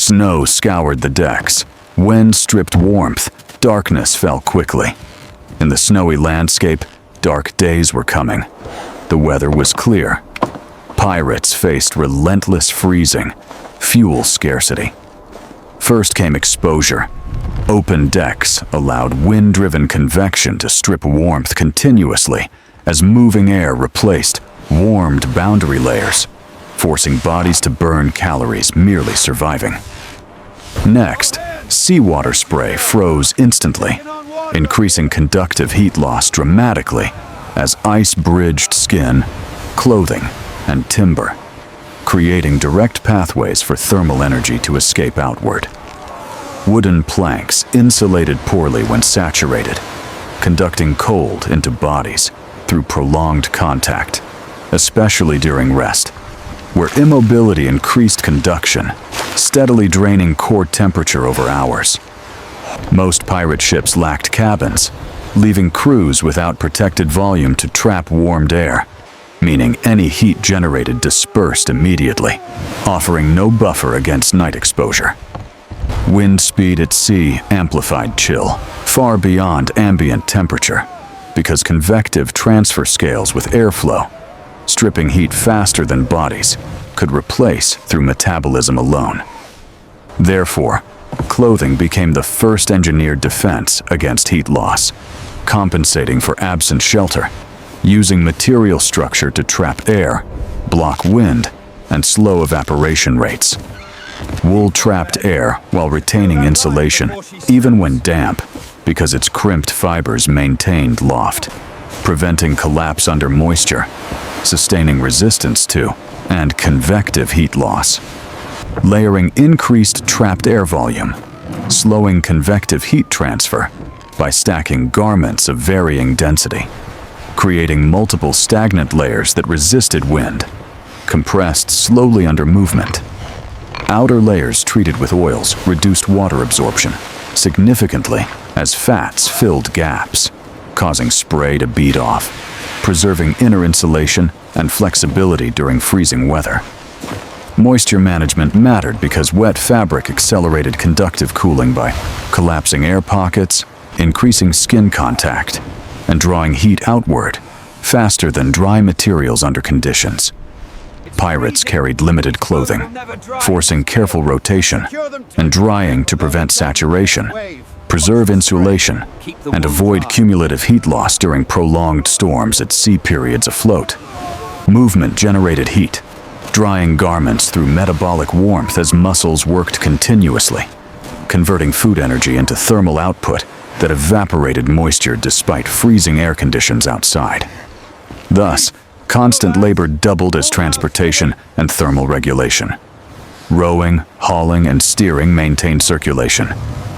Snow scoured the decks. Wind stripped warmth. Darkness fell quickly. In the snowy landscape, dark days were coming. The weather was clear. Pirates faced relentless freezing, fuel scarcity. First came exposure. Open decks allowed wind-driven convection to strip warmth continuously as moving air replaced warmed boundary layers, forcing bodies to burn calories merely surviving. Next, seawater spray froze instantly, increasing conductive heat loss dramatically as ice bridged skin, clothing, and timber, creating direct pathways for thermal energy to escape outward. Wooden planks insulated poorly when saturated, conducting cold into bodies through prolonged contact, especially during rest, where immobility increased conduction, steadily draining core temperature over hours. Most pirate ships lacked cabins, leaving crews without protected volume to trap warmed air, meaning any heat generated dispersed immediately, offering no buffer against night exposure. Wind speed at sea amplified chill, far beyond ambient temperature, because convective transfer scales with airflow, stripping heat faster than bodies could replace through metabolism alone. Therefore, clothing became the first engineered defense against heat loss, compensating for absent shelter, using material structure to trap air, block wind, and slow evaporation rates. Wool trapped air while retaining insulation, even when damp, because its crimped fibers maintained loft, preventing collapse under moisture, sustaining resistance to, and convective heat loss. Layering increased trapped air volume, slowing convective heat transfer by stacking garments of varying density, creating multiple stagnant layers that resisted wind, compressed slowly under movement. Outer layers treated with oils reduced water absorption significantly as fats filled gaps, causing spray to bead off, preserving inner insulation and flexibility during freezing weather. Moisture management mattered because wet fabric accelerated conductive cooling by collapsing air pockets, increasing skin contact, and drawing heat outward faster than dry materials under conditions. Pirates carried limited clothing, forcing careful rotation and drying to prevent saturation, preserve insulation, and avoid cumulative heat loss during prolonged storms at sea periods afloat. Movement generated heat, drying garments through metabolic warmth as muscles worked continuously, converting food energy into thermal output that evaporated moisture despite freezing air conditions outside. Thus, constant labor doubled as transportation and thermal regulation. Rowing, hauling, and steering maintained circulation,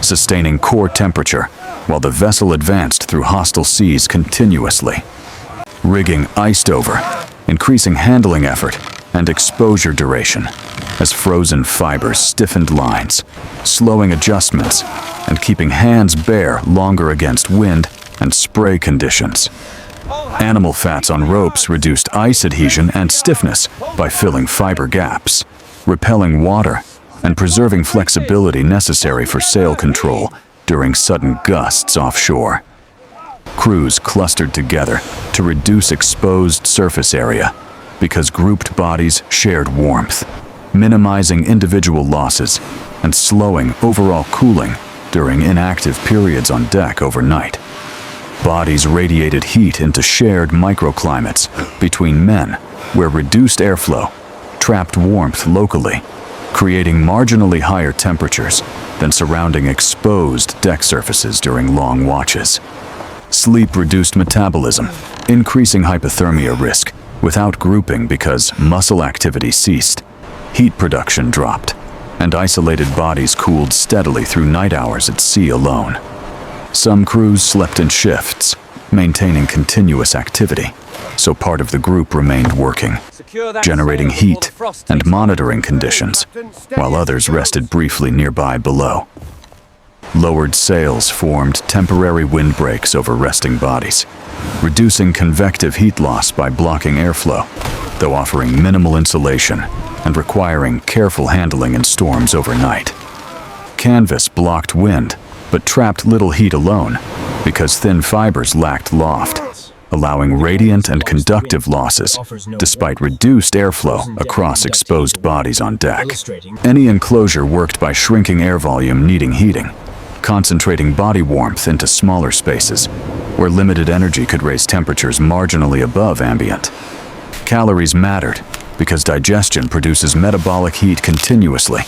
sustaining core temperature while the vessel advanced through hostile seas continuously. Rigging iced over, increasing handling effort and exposure duration as frozen fibers stiffened lines, slowing adjustments and keeping hands bare longer against wind and spray conditions. Animal fats on ropes reduced ice adhesion and stiffness by filling fiber gaps, repelling water, and preserving flexibility necessary for sail control during sudden gusts offshore. Crews clustered together to reduce exposed surface area because grouped bodies shared warmth, minimizing individual losses and slowing overall cooling during inactive periods on deck overnight. Bodies radiated heat into shared microclimates between men, where reduced airflow trapped warmth locally, creating marginally higher temperatures than surrounding exposed deck surfaces during long watches. Sleep reduced metabolism, increasing hypothermia risk without grouping because muscle activity ceased, heat production dropped, and isolated bodies cooled steadily through night hours at sea alone. Some crews slept in shifts, maintaining continuous activity, so part of the group remained working, generating heat and monitoring conditions, while others rested briefly nearby below. Lowered sails formed temporary windbreaks over resting bodies, reducing convective heat loss by blocking airflow, though offering minimal insulation and requiring careful handling in storms overnight. Canvas blocked wind, but trapped little heat alone because thin fibers lacked loft, allowing radiant and conductive losses despite reduced airflow across exposed bodies on deck. Any enclosure worked by shrinking air volume needing heating, concentrating body warmth into smaller spaces where limited energy could raise temperatures marginally above ambient. Calories mattered because digestion produces metabolic heat continuously,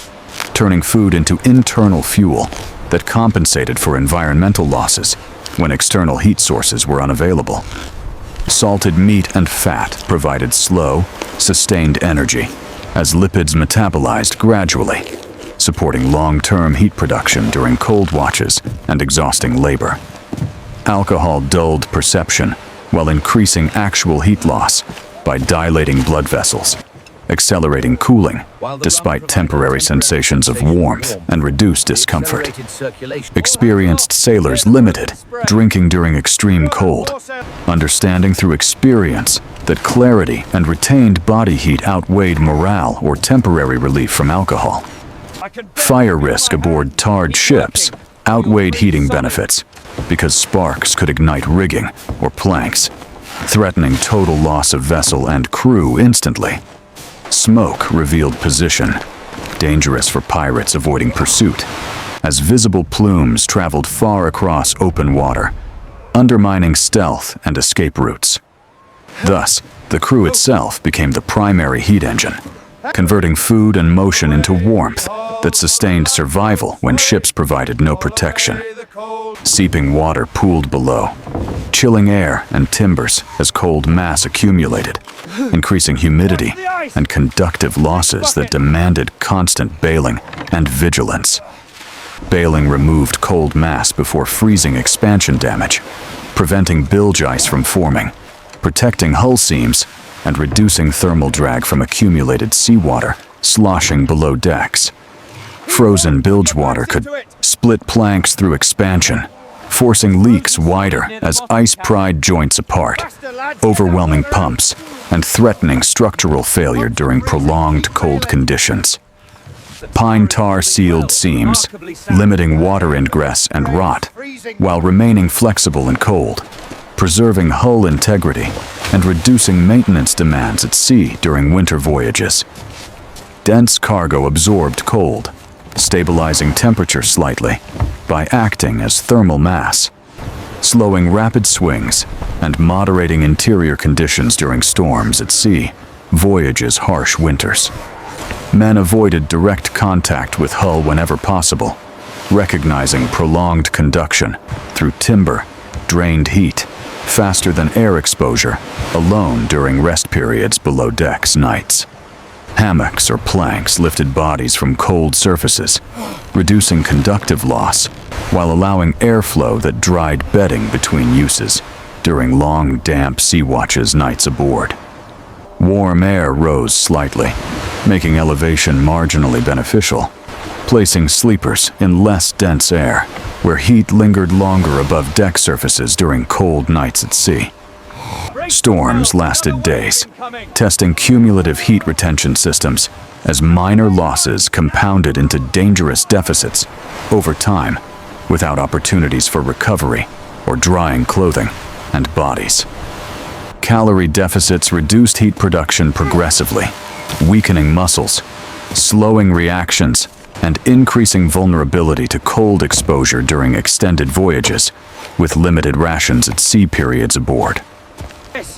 turning food into internal fuel that compensated for environmental losses when external heat sources were unavailable. Salted meat and fat provided slow, sustained energy as lipids metabolized gradually, supporting long-term heat production during cold watches and exhausting labor. Alcohol dulled perception while increasing actual heat loss by dilating blood vessels, accelerating cooling despite temporary sensations of warmth and reduced discomfort. Experienced sailors limited drinking during extreme cold, understanding through experience that clarity and retained body heat outweighed morale or temporary relief from alcohol. Fire risk aboard tarred ships outweighed heating benefits because sparks could ignite rigging or planks, threatening total loss of vessel and crew instantly. Smoke revealed position, dangerous for pirates avoiding pursuit, as visible plumes traveled far across open water, undermining stealth and escape routes. Thus, the crew itself became the primary heat engine, converting food and motion into warmth that sustained survival when ships provided no protection. Seeping water pooled below, chilling air and timbers as cold mass accumulated, increasing humidity and conductive losses that demanded constant bailing and vigilance. Bailing removed cold mass before freezing expansion damage, preventing bilge ice from forming, protecting hull seams, and reducing thermal drag from accumulated seawater sloshing below decks. Frozen bilge water could split planks through expansion, forcing leaks wider as ice pried joints apart, overwhelming pumps, and threatening structural failure during prolonged cold conditions. Pine tar sealed seams, limiting water ingress and rot, while remaining flexible and cold, preserving hull integrity and reducing maintenance demands at sea during winter voyages. Dense cargo absorbed cold, stabilizing temperature slightly by acting as thermal mass, slowing rapid swings and moderating interior conditions during storms at sea, voyages' harsh winters. Men avoided direct contact with hull whenever possible, recognizing prolonged conduction through timber, drained heat, faster than air exposure, alone during rest periods below decks nights. Hammocks or planks lifted bodies from cold surfaces, reducing conductive loss, while allowing airflow that dried bedding between uses during long, damp sea watches nights aboard. Warm air rose slightly, making elevation marginally beneficial, placing sleepers in less dense air, where heat lingered longer above deck surfaces during cold nights at sea. Storms lasted days, testing cumulative heat retention systems as minor losses compounded into dangerous deficits over time, without opportunities for recovery or drying clothing and bodies. Calorie deficits reduced heat production progressively, weakening muscles, slowing reactions, and increasing vulnerability to cold exposure during extended voyages, with limited rations at sea periods aboard.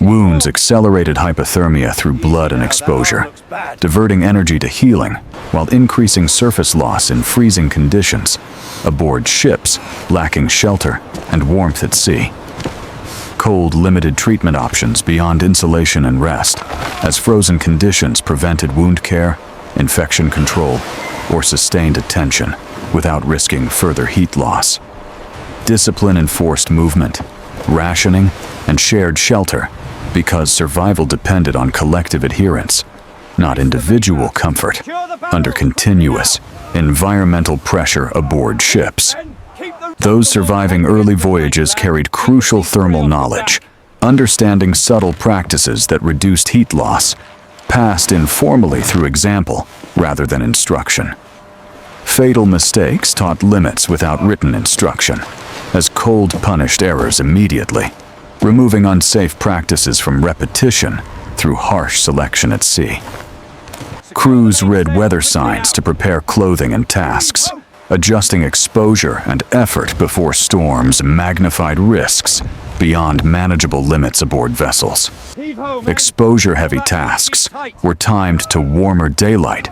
Wounds accelerated hypothermia through blood and exposure, diverting energy to healing while increasing surface loss in freezing conditions aboard ships lacking shelter and warmth at sea. Cold limited treatment options beyond insulation and rest, as frozen conditions prevented wound care, infection control, or sustained attention without risking further heat loss. Discipline enforced movement, rationing, and shared shelter because survival depended on collective adherence, not individual comfort, under continuous environmental pressure aboard ships. Those surviving early voyages carried crucial thermal knowledge, understanding subtle practices that reduced heat loss passed informally through example rather than instruction. Fatal mistakes taught limits without written instruction, as cold punished errors immediately, removing unsafe practices from repetition through harsh selection at sea. Crews read weather signs to prepare clothing and tasks, adjusting exposure and effort before storms magnified risks beyond manageable limits aboard vessels. Exposure-heavy tasks were timed to warmer daylight,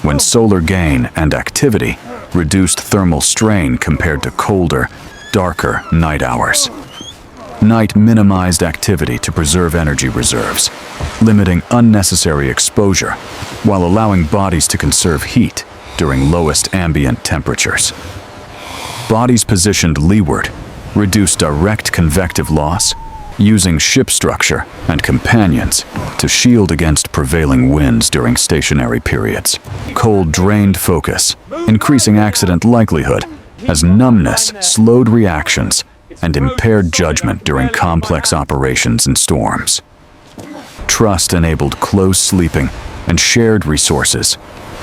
when solar gain and activity reduced thermal strain compared to colder, darker night hours. Night minimized activity to preserve energy reserves, limiting unnecessary exposure while allowing bodies to conserve heat during lowest ambient temperatures. Bodies positioned leeward reduced direct convective loss, using ship structure and companions to shield against prevailing winds during stationary periods. Cold drained focus, increasing accident likelihood as numbness slowed reactions and impaired judgment during complex operations and storms. Trust enabled close sleeping and shared resources,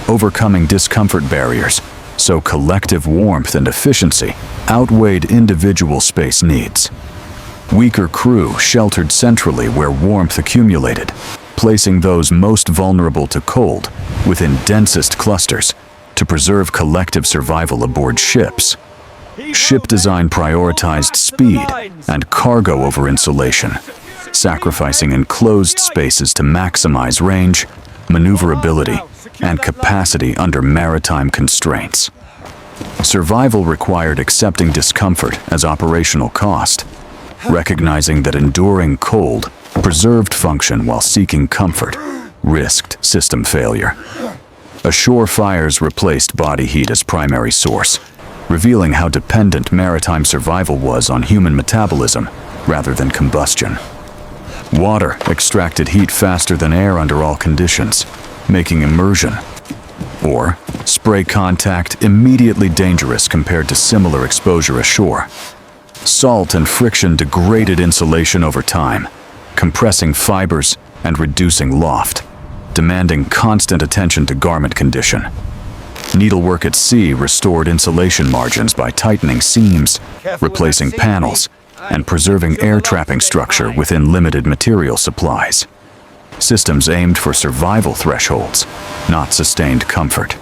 overcoming discomfort barriers, so collective warmth and efficiency outweighed individual space needs. Weaker crew sheltered centrally where warmth accumulated, placing those most vulnerable to cold within densest clusters to preserve collective survival aboard ships. Ship design prioritized speed and cargo over insulation, sacrificing enclosed spaces to maximize range, maneuverability, and capacity under maritime constraints. Survival required accepting discomfort as operational cost, recognizing that enduring cold preserved function while seeking comfort risked system failure. Ashore fires replaced body heat as primary source, revealing how dependent maritime survival was on human metabolism rather than combustion. Water extracted heat faster than air under all conditions, making immersion or spray contact immediately dangerous compared to similar exposure ashore. Salt and friction degraded insulation over time, compressing fibers and reducing loft, demanding constant attention to garment condition. Needlework at sea restored insulation margins by tightening seams, replacing panels, and preserving air trapping structure within limited material supplies. Systems aimed for survival thresholds, not sustained comfort,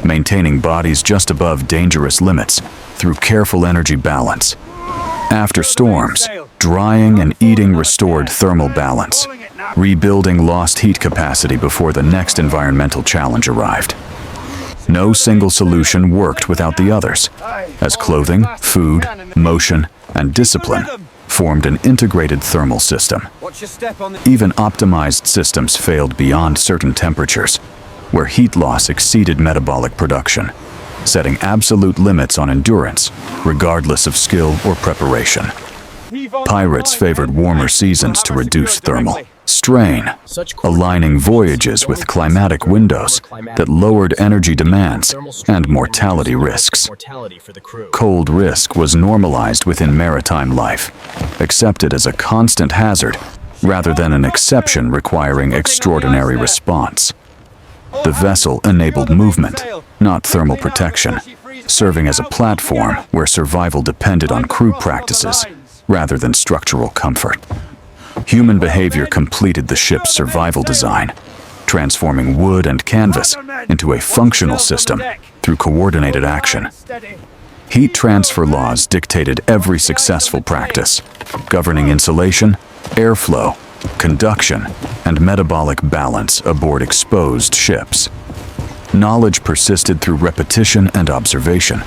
maintaining bodies just above dangerous limits through careful energy balance. After storms, drying and eating restored thermal balance, rebuilding lost heat capacity before the next environmental challenge arrived. No single solution worked without the others, as clothing, food, motion, and discipline formed an integrated thermal system. Even optimized systems failed beyond certain temperatures, where heat loss exceeded metabolic production, setting absolute limits on endurance, regardless of skill or preparation. Pirates favored warmer seasons to reduce thermal strain, aligning voyages with climatic windows that lowered energy demands and mortality risks. Cold risk was normalized within maritime life, accepted as a constant hazard rather than an exception requiring extraordinary response. The vessel enabled movement, not thermal protection, serving as a platform where survival depended on crew practices rather than structural comfort. Human behavior completed the ship's survival design, transforming wood and canvas into a functional system through coordinated action. Heat transfer laws dictated every successful practice, governing insulation, airflow, conduction, and metabolic balance aboard exposed ships. Knowledge persisted through repetition and observation,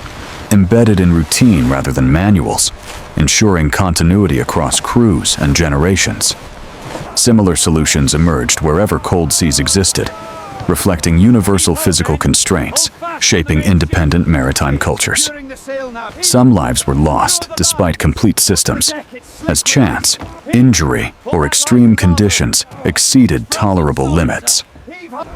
embedded in routine rather than manuals, ensuring continuity across crews and generations. Similar solutions emerged wherever cold seas existed, reflecting universal physical constraints, shaping independent maritime cultures. Some lives were lost despite complete systems, as chance, injury, or extreme conditions exceeded tolerable limits.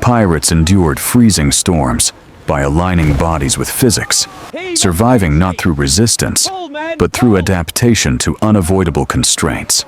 Pirates endured freezing storms by aligning bodies with physics, surviving not through resistance, but through adaptation to unavoidable constraints.